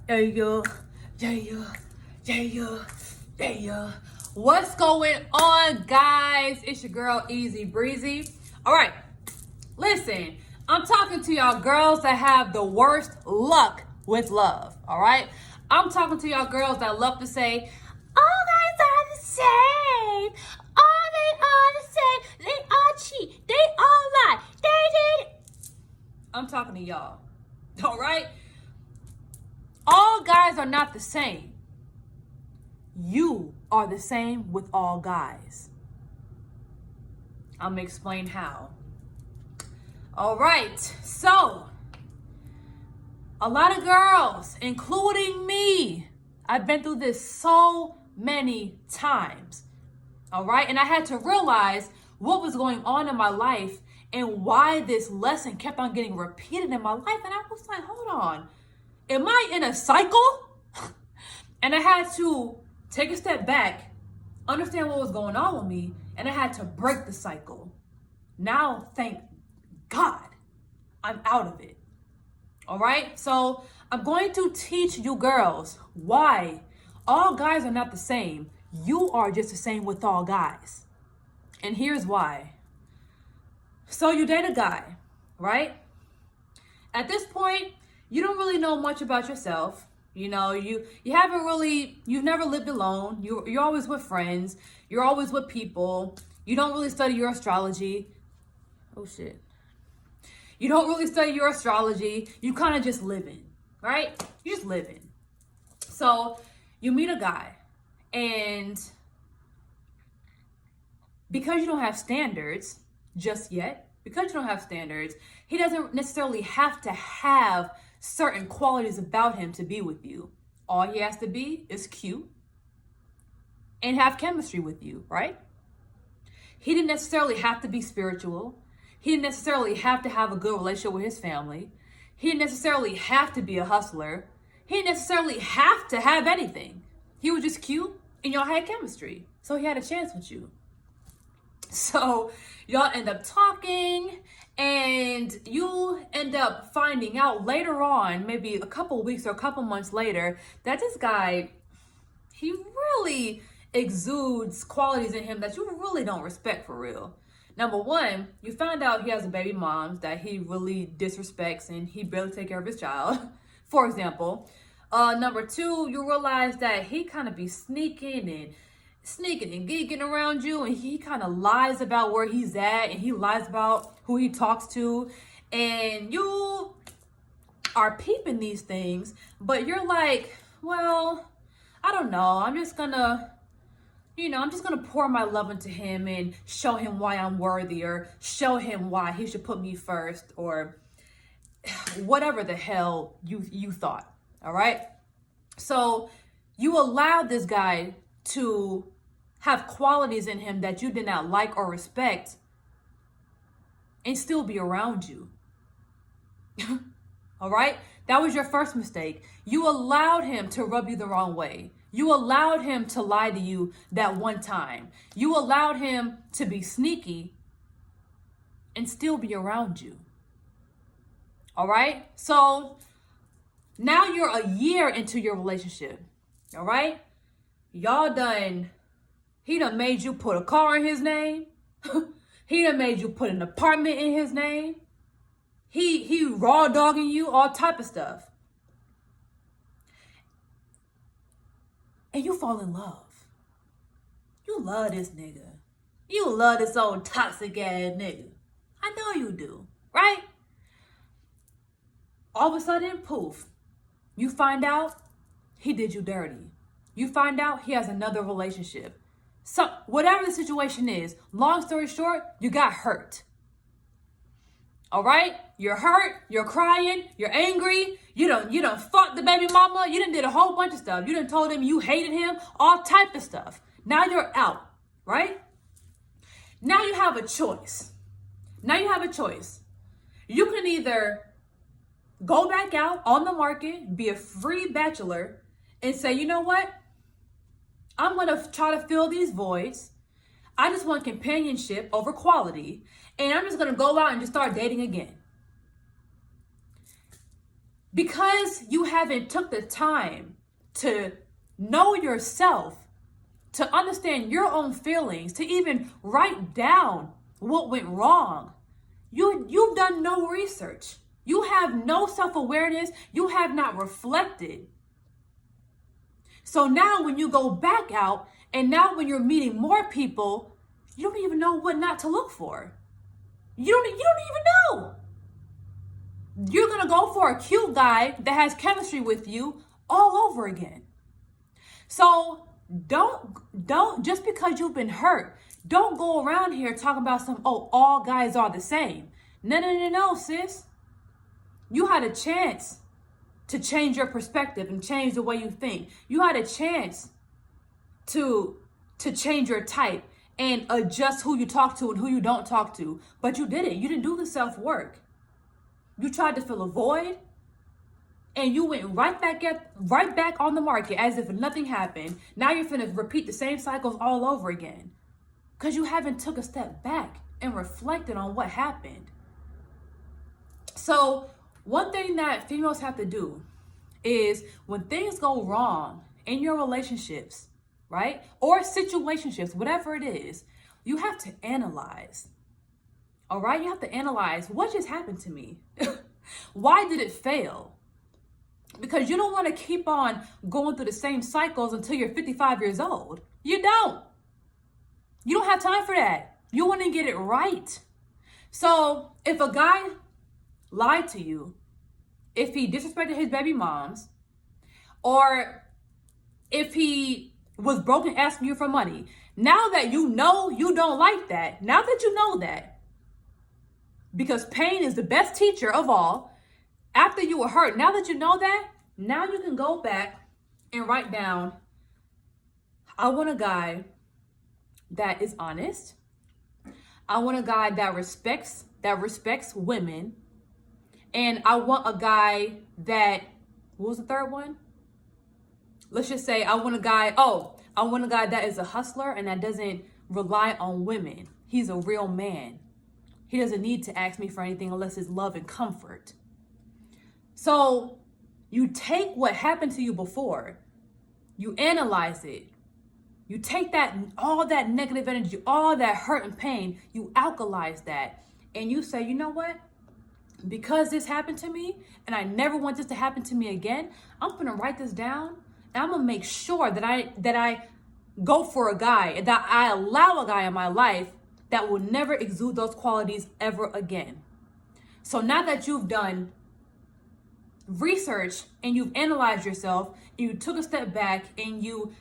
Yeah, yeah, yeah, yeah, yeah. What's going on, guys? It's your girl, Easy Breezy. All right, listen, I'm talking to y'all girls that have the worst luck with love. All right, I'm talking to y'all girls that love to say, all guys are the same. All they are the same. They all cheat. They all lie. They did. I'm talking to y'all. All right. All guys are not the same. You are the same with all guys. I'm gonna explain how. All right, so a lot of girls, including me, I've been through this so many times. All right, and I had to realize what was going on in my life and why this lesson kept on getting repeated in my life. And I was like, hold on, am I in a cycle? And I had to take a step back, understand what was going on with me, and I had to break the cycle. Now, thank God, I'm out of it. All right? So I'm going to teach you girls why all guys are not the same. You are just the same with all guys. And here's why. So you date a guy, right? At this point, you don't really know much about yourself. You know, you haven't really, you've never lived alone. You're always with friends. You're always with people. You don't really study your astrology. Oh shit. You don't really study your astrology. You kind of just living, right? You just living. So you meet a guy, and because you don't have standards just yet, because you don't have standards, he doesn't necessarily have to have certain qualities about him to be with you. All he has to be is cute and have chemistry with you, right? He didn't necessarily have to be spiritual. He didn't necessarily have to have a good relationship with his family. He didn't necessarily have to be a hustler. He didn't necessarily have to have anything. He was just cute and y'all had chemistry. So he had a chance with you. So y'all end up talking, and you end up finding out later on, maybe a couple weeks or a couple months later, that this guy, he really exudes qualities in him that you really don't respect for real. Number one, you found out he has a baby mom that he really disrespects and he barely takes care of his child, for example. Number two, you realize that he kind of be sneaking and geeking around you, and he kind of lies about where he's at, and he lies about who he talks to, and you are peeping these things, but you're like, well, I don't know, I'm just gonna pour my love into him and show him why I'm worthy, or show him why he should put me first, or whatever the hell you thought. All right, so you allowed this guy to have qualities in him that you did not like or respect and still be around you. All right? That was your first mistake. You allowed him to rub you the wrong way. You allowed him to lie to you that one time. You allowed him to be sneaky and still be around you. All right? So now you're a year into your relationship. All right? He done made you put a car in his name. He done made you put an apartment in his name. He raw dogging you, all type of stuff. And you fall in love. You love this nigga. You love this old toxic ass nigga. I know you do, right? All of a sudden, poof, you find out he did you dirty. You find out he has another relationship. So whatever the situation is, long story short, you got hurt. All right? You're hurt, you're crying, you're angry, you done fucked the baby mama, you done did a whole bunch of stuff. You done told him you hated him, all type of stuff. Now you're out, right? Now you have a choice. You can either go back out on the market, be a free bachelor, and say, you know what? I'm going to try to fill these voids. I just want companionship over quality. And I'm just going to go out and just start dating again. because you haven't took the time to know yourself, to understand your own feelings, to even write down what went wrong. You've done no research. You have no self-awareness. You have not reflected. So now when you go back out, and now when you're meeting more people, you don't even know what not to look for. You don't even know. You're going to go for a cute guy that has chemistry with you all over again. So don't just because you've been hurt, don't go around here talking about all guys are the same. No, sis. You had a chance to change your perspective and change the way you think. You had a chance to change your type and adjust who you talk to and who you don't talk to. But you didn't. You didn't do the self-work. You tried to fill a void, and you went right back on the market as if nothing happened. Now you're finna repeat the same cycles all over again because you haven't took a step back and reflected on what happened. So one thing that females have to do is when things go wrong in your relationships, right? Or situationships, whatever it is, you have to analyze. All right? You have to analyze what just happened to me. Why did it fail? Because you don't want to keep on going through the same cycles until you're 55 years old. You don't. You don't have time for that. You want to get it right. So if a guy lied to you, if he disrespected his baby moms, or if he was broke and asking you for money, now that you know you don't like that, now that you know that, because pain is the best teacher of all, after you were hurt, now that you know that, now you can go back and write down, I want a guy that is honest. I want a guy that respects women. And I want a guy that, what was the third one? Let's just say I want a guy that is a hustler and that doesn't rely on women. He's a real man. He doesn't need to ask me for anything unless it's love and comfort. So you take what happened to you before, you analyze it, you take all that negative energy, all that hurt and pain, you alkalize that, and you say, you know what? Because this happened to me and I never want this to happen to me again, I'm going to write this down and I'm going to make sure that I go for a guy, that I allow a guy in my life that will never exude those qualities ever again. So now that you've done research and you've analyzed yourself and you took a step back and you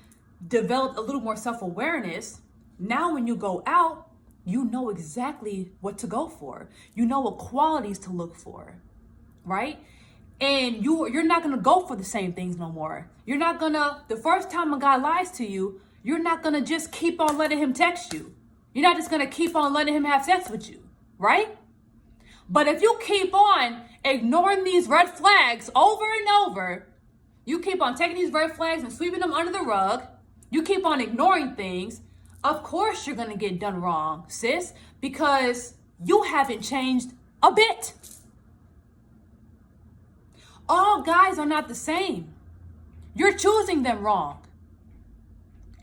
developed a little more self-awareness, now when you go out, you know exactly what to go for. You know what qualities to look for, right? And you're not gonna go for the same things no more. You're not gonna, the first time a guy lies to you, you're not gonna just keep on letting him text you. You're not just gonna keep on letting him have sex with you, right? But if you keep on ignoring these red flags over and over, you keep on taking these red flags and sweeping them under the rug, you keep on ignoring things, of course you're gonna get done wrong, sis, because you haven't changed a bit. All guys are not the same. You're choosing them wrong.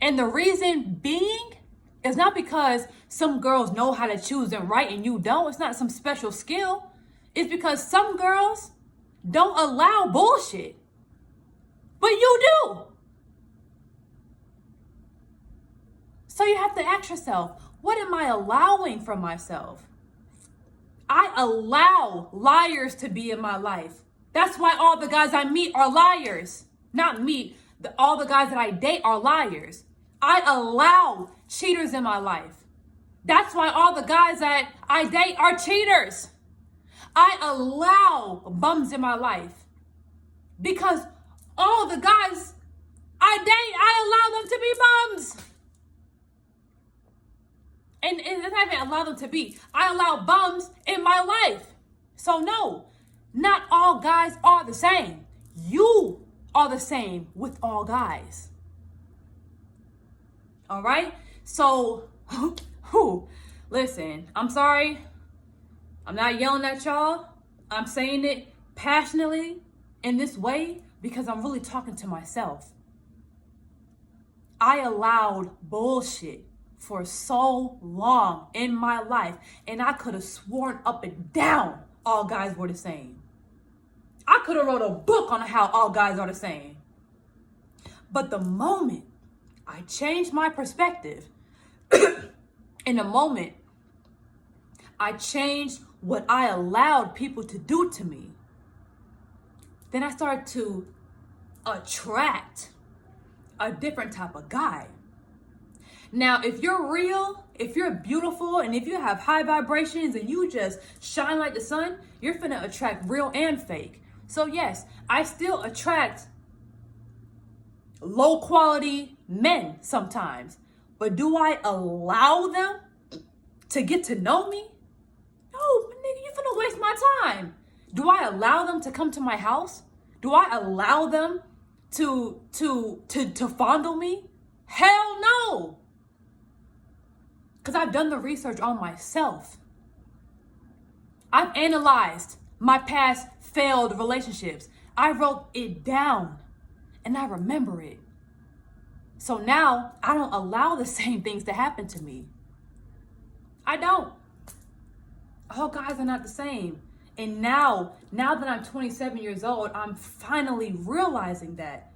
And the reason being is not because some girls know how to choose them right and you don't. It's not some special skill. It's because some girls don't allow bullshit. But you do. So you have to ask yourself, what am I allowing from myself? I allow liars to be in my life. That's why all the guys I meet are liars. Not me. All the guys that I date are liars. I allow cheaters in my life. That's why all the guys that I date are cheaters. I allow bums in my life. Because all the guys I date, I allow them to be bums. And it's not even allow them to be. I allow bums in my life. So no, not all guys are the same. You are the same with all guys. All right? So, listen, I'm sorry. I'm not yelling at y'all. I'm saying it passionately in this way because I'm really talking to myself. I allowed bullshit for so long in my life, and I could have sworn up and down all guys were the same. I could have wrote a book on how all guys are the same. But the moment I changed my perspective, in the moment I changed what I allowed people to do to me, then I started to attract a different type of guy. Now, if you're real, if you're beautiful, and if you have high vibrations and you just shine like the sun, you're finna attract real and fake. So yes, I still attract low quality men sometimes, but do I allow them to get to know me? No, nigga, you finna waste my time. Do I allow them to come to my house? Do I allow them to fondle me? Hell no. Because I've done the research on myself. I've analyzed my past failed relationships. I wrote it down and I remember it. So now I don't allow the same things to happen to me. I don't. All guys are not the same. And now that I'm 27 years old, I'm finally realizing that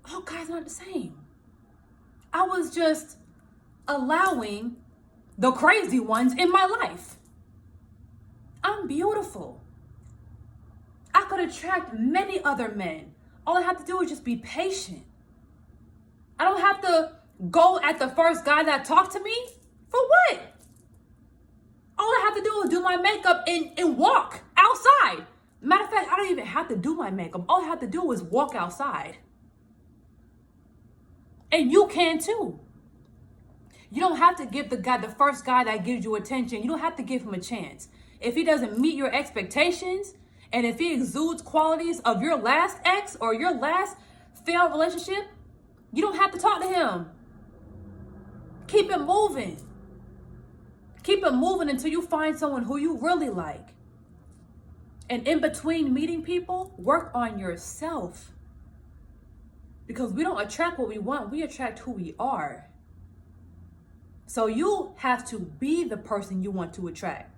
all guys are not the same. I was just allowing the crazy ones in my life. I'm beautiful. I could attract many other men. All I have to do is just be patient. I don't have to go at the first guy that talked to me. For what? All I have to do is do my makeup and walk outside. Matter of fact, I don't even have to do my makeup. All I have to do is walk outside. And you can too. You don't have to give the first guy that gives you attention, you don't have to give him a chance. If he doesn't meet your expectations, and if he exudes qualities of your last ex or your last failed relationship, you don't have to talk to him. Keep it moving. Keep it moving until you find someone who you really like. And in between meeting people, work on yourself. Because we don't attract what we want, we attract who we are. So you have to be the person you want to attract.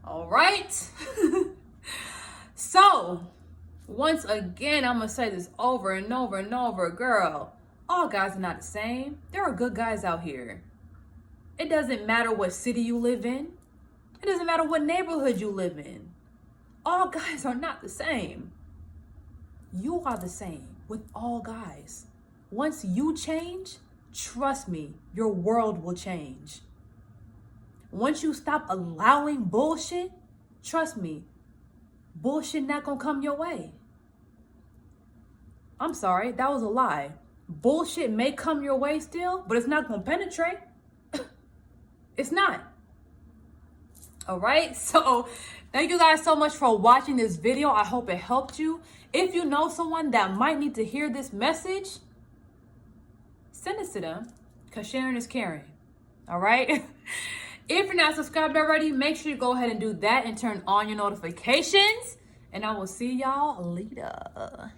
All right. So, once again, I'm going to say this over and over and over. Girl, all guys are not the same. There are good guys out here. It doesn't matter what city you live in. It doesn't matter what neighborhood you live in. All guys are not the same. You are the same with all guys. Once you change, trust me, your world will change. Once you stop allowing bullshit, trust me, bullshit not gonna come your way. I'm sorry, that was a lie. Bullshit may come your way still, but it's not gonna penetrate. It's not. All right, so thank you guys so much for watching this video. I hope it helped you. If you know someone that might need to hear this message, send it to them, because sharing is caring. All right. If you're not subscribed already, make sure you go ahead and do that and turn on your notifications. And I will see y'all later.